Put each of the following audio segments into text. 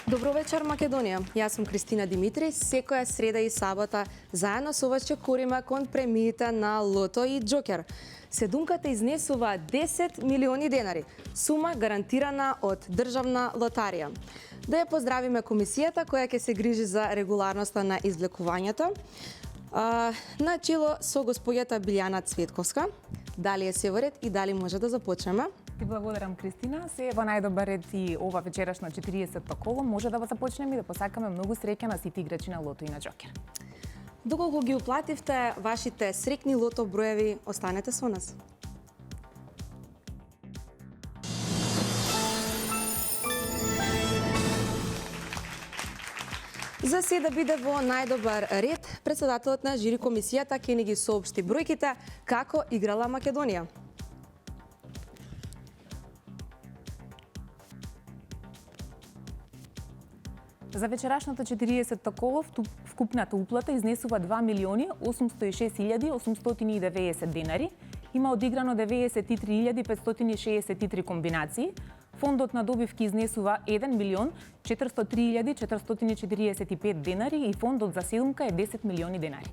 Добро вечер, Македонија. Јас сум Кристина Димитри. Секоја среда и сабота заедно со вас чекориме кон премиите на Лото и Џокер. Седумката изнесува 10 милиони денари, сума гарантирана од Државна лотарија. Да ја поздравиме комисијата која ќе се грижи за регуларноста на извлекувањето. На чело со госпоѓата Билјана Цветковска. Дали е се во ред и дали може да започнеме? Ти благодарам, Кристина. Се во најдобар ред и ова вечерашно 40-то коло. Може да започнеме и да посакаме многу среќа на сите играчи на Лото и на Џокер. Доколку ги уплативте вашите срекни лото броеви, останете со нас. За се да биде во најдобар ред, председателот на жири комисијата ќе ни ги соопшти бројките како играла Македонија. За вечерашното 40-то коло вкупната уплата изнесува 2.806.890 денари. Има одиграно 93.563 комбинации. Фондот на добивки изнесува 1.403.445 денари и фондот за седумка е 10 милиони денари.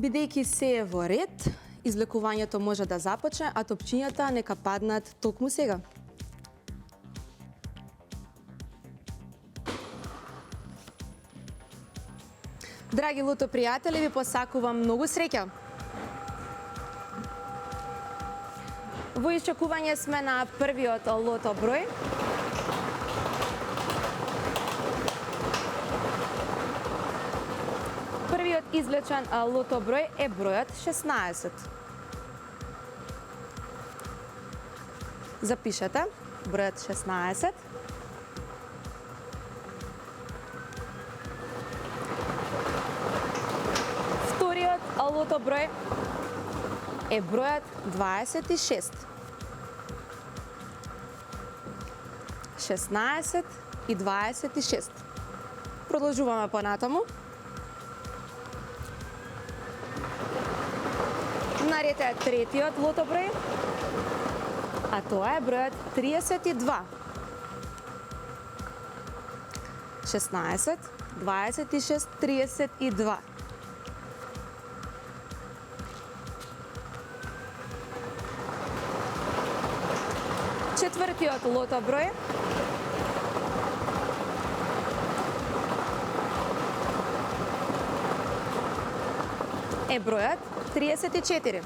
Бидејќи се е во ред, извлекувањето може да започне, а топчињата нека паднат токму сега. Драги лото пријатели, ви посакувам многу среќа. Во исчекување сме на првиот лото број. Првиот извлечен лото број е бројот 16. Запишете бројот 16. Вториот лото број е бројот 26. 16 и 26. Продолжуваме понатаму. Наред е третиот лото број, а тоа е бројот 32. 16, 26, 32. Четвртиот лото број е бројот 34.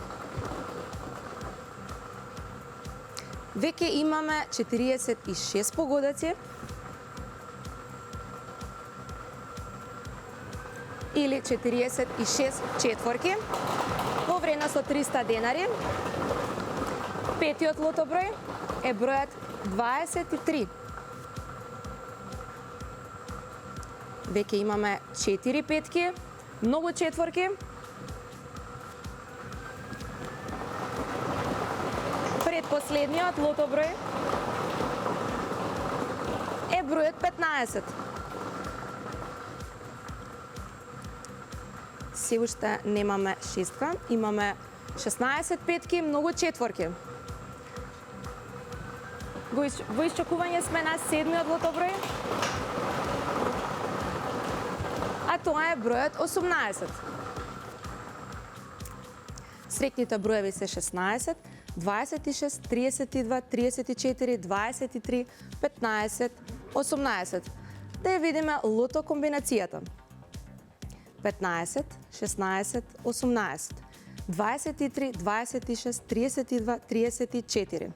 Веќе имаме 46 погодаци или 46 четворки во вредност од 300 денари. Петиот лото број е бројот 23. Веќе имаме 4 петки, многу четворки. Предпоследниот лото број е бројот 15. Се уште немаме шестка, имаме 16 петки, многу четворки. Во исчекување сме на седмиот лото број, а тоа е бројот 18. Срекните броеви се 16, 26, 32, 34, 23, 15, 18. Да ја видиме лото комбинацијата. 15, 16, 18, 23, 26, 32, 34.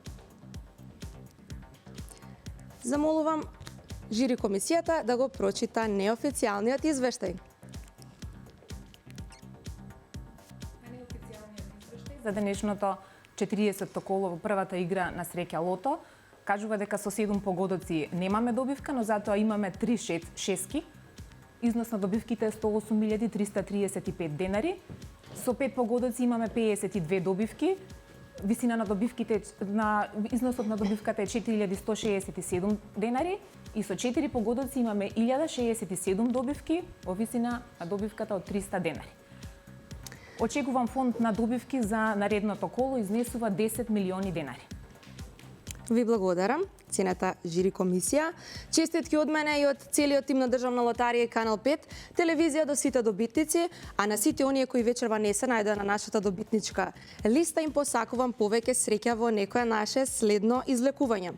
Замолувам жири комисијата да го прочита неофицијалниот извештај. За денешното 40-то коло во првата игра на среќа Лото кажува дека со 7 погодоци немаме добивка, но затоа имаме 3 шески. Износ на добивките е 108.335 денари. Со 5 погодоци имаме 52 добивки. Висина на добивките износот на добивката е 4.167 денари и со 4 погодоци имаме 1.067 добивки во висина на добивката од 300 денари. Очекувам фонд на добивки за наредното коло изнесува 10 милиони денари. Ви благодарам, цената жири комисија. Честитки од мене и од целиот тим на Државна лотарија и Канал 5, телевизија до сите добитници, а на сите оние кои вечерва не се најдоа на нашата добитничка листа им посакувам повеќе среќа во некое наше следно излекување.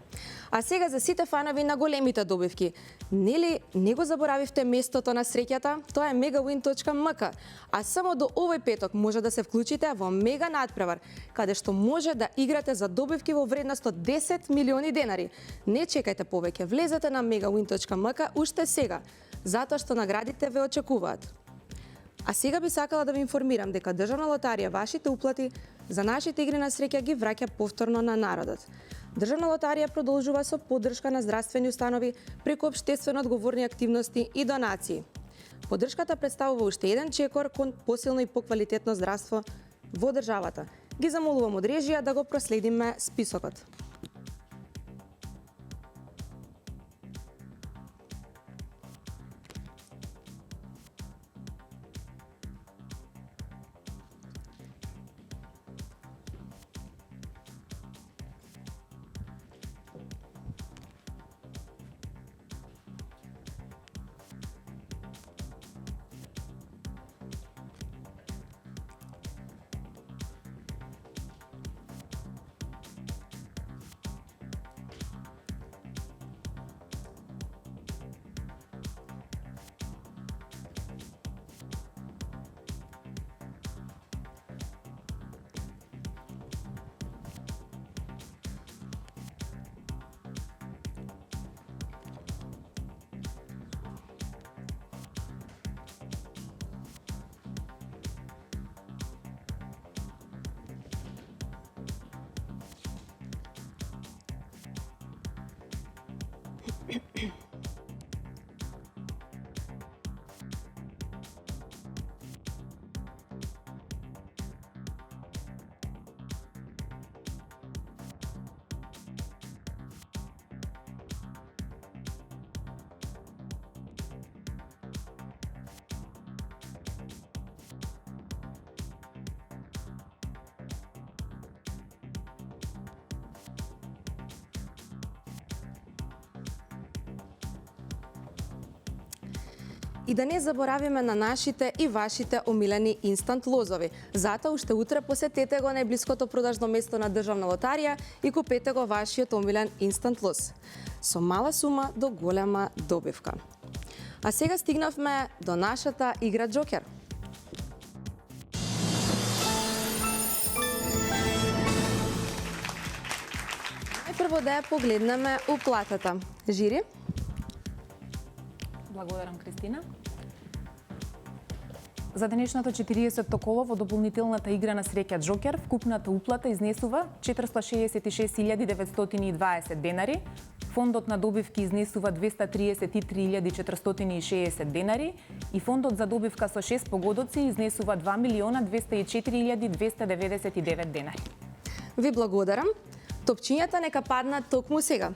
А сега за сите фанови на големите добивки. Нели не го заборавивте местото на среќата? Тоа е megawin.mk. А само до овој петок може да се вклучите во мега надпревар, каде што може да играте за добивки во вредност од 10 милиони денари. Не чекајте повеќе, влезете на megawin.mk уште сега, затоа што наградите ве очекуваат. А сега би сакала да ви информирам дека Државна лотарија вашите уплати за нашите игри на среќа ги враќа повторно на народот. Државна лотарија продолжува со поддршка на здравствени установи преку општествено одговорни активности и донации. Поддршката представува уште еден чекор кон посилно и поквалитетно здравство во државата. Ги замолувам од режија да го проследиме списокот. И да не заборавиме на нашите и вашите омилени инстант лозови. Затоа уште утре посетете го најблиското продажно место на Државна лотарија и купете го вашиот омилен инстант лоз. Со мала сума до голема добивка. А сега стигнавме до нашата игра Джокер. Најпрво да ја погледнеме уплатата. Жири? Благодарам, Кристина. За денешното 40-то коло во дополнителната игра на среќа Джокер, вкупната уплата изнесува 466.920 денари, фондот на добивки изнесува 233.460 денари и фондот за добивка со 6 погодоци изнесува 2.204.299 денари. Ви благодарам. Топчињата нека паднат токму сега.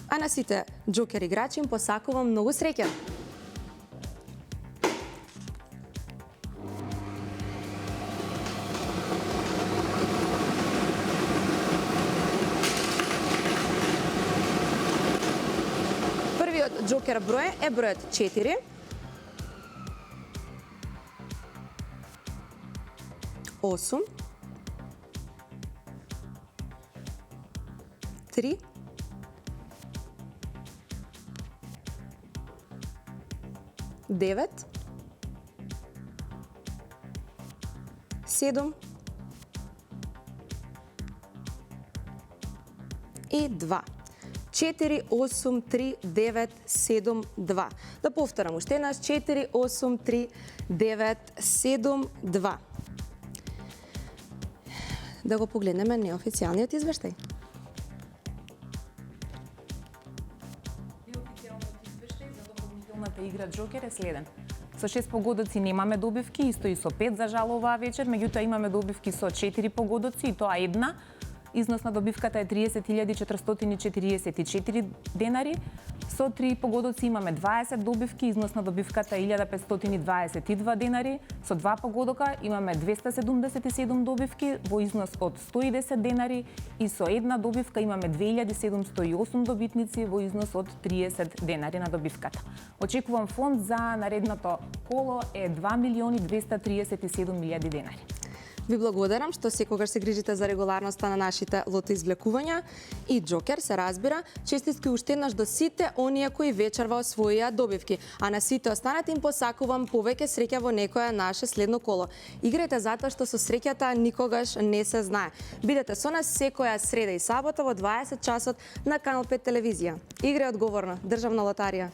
А на сите Джокер играчи им посакувам многу среќа. Првиот Джокер број е бројот 4. 8. 3. 9, 7 и 2. 4, 8, 3, 9, 7, 2. Да повторам уште еднаш. 4, 8, 3, 9, 7, 2. Да го погледнеме неофицијалниот извештај. Игра Джокер е следен. Со 6 погодоци немаме добивки, исто и со 5 за жал оваа вечер, меѓутоа имаме добивки со 4 погодоци и тоа една Износ на добивката е 30.444 денари. Со 3 погодоци имаме 20 добивки, износ на добивката е 1522 денари. Со 2 погодока имаме 277 добивки во износ од 110 денари и со една добивка имаме 2708 добитници во износ од 30 денари на добивката. Очекувам фонд за наредното коло е 2.237.000 денари. Ви благодарам што секогаш се грижите за регуларноста на нашите лото извлекувања и Џокер се разбира. Честитки уште еднаш до сите оние кои вечерва освоија добивки, а на сите останати им посакувам повеќе среќа во некоја наше следно коло. Играјте затоа што со среќата никогаш не се знае. Бидете со нас секоја среда и сабота во 20 часот на Канал 5 телевизија. Играј одговорно, државна лотарија.